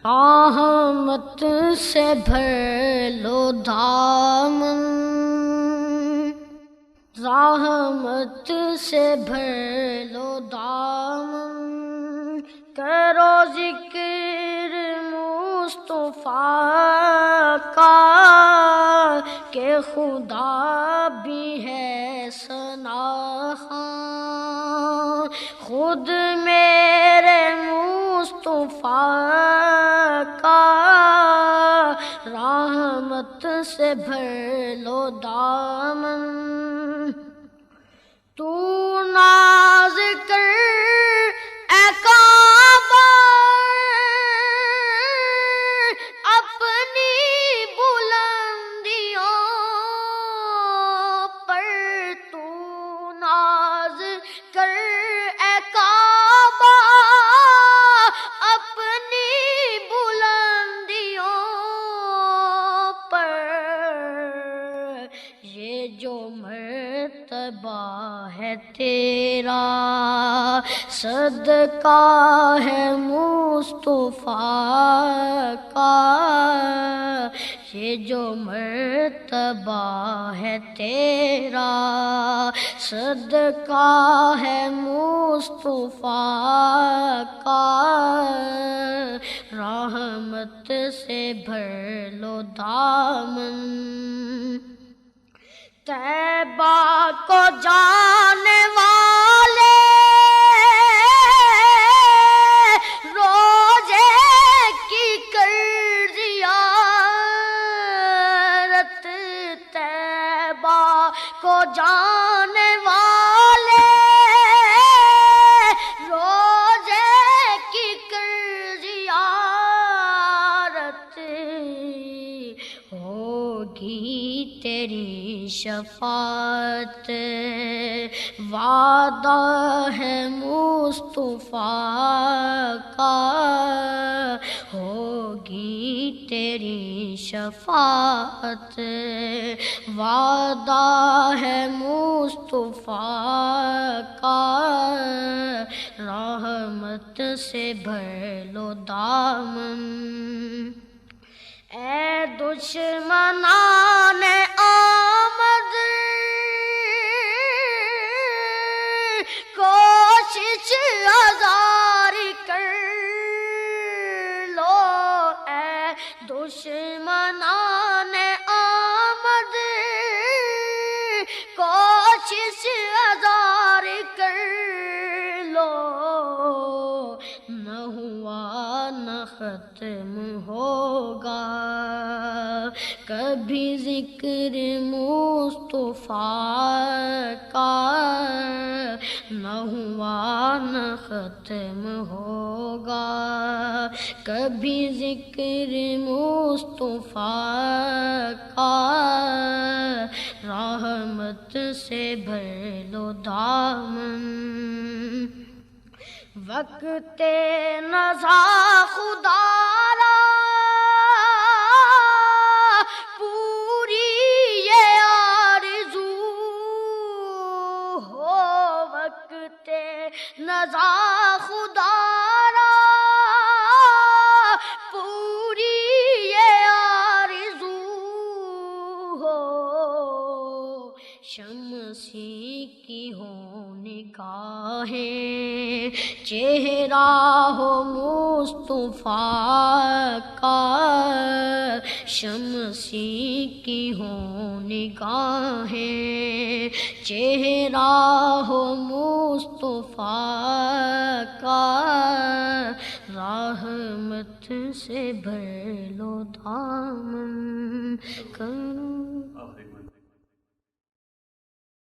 رحمت سے بھر لو دامن، رحمت سے بھر لو دامن، کرو ذکر مصطفیٰ کا کہ خدا بھی ہے ثناخوان، خود میرے مصطفیٰ کا رحمت سے بھر لو دامن، تو ناز کر اے کعبہ اپنی بلندیوں پر، تو ناز کر اے کعبہ اپنی بلندیوں پر، یہ جو مرتبہ ہے تیرا صدقہ ہے مصطفیٰ کا، یہ جو مرتبہ ہے تیرا صدقہ ہے مصطفیٰ کا، رحمت سے بھر لو دامن، طیبہ کو جانے والے روزے کی کر زیارت، طیبہ کو جانے والے روزے کی کر زیارت، ہوگی تیری شفاعت، وعدہ ہے مصطفیٰ کا، ہوگی تیری شفاعت، وعدہ ہے مصطفیٰ کا، رحمت سے بھر لو دامن، اے دشمنان آمد کوشش ہزار کر لو، اے دشمنان آمد کوشش ہزار کر لو، نہ ہوا نہ ختم ہوگا کبھی ذکر مصطفیٰ کا، نہ ہوا نہ ختم ہوگا کبھی ذکر مصطفیٰ کا، رحمت سے بھر لو دامن، وقت نزا خدا را پوری یہ آرزو ہو، وقت نزا خدا را پوری یہ آرزو ہو، شمسی کی ہو نگاہیں چہرہ ہو مصطفیٰ کا، شمسی کی ہو نگاہیں چہرہ ہو مصطفیٰ کا، رحمت سے بھر لو دامن،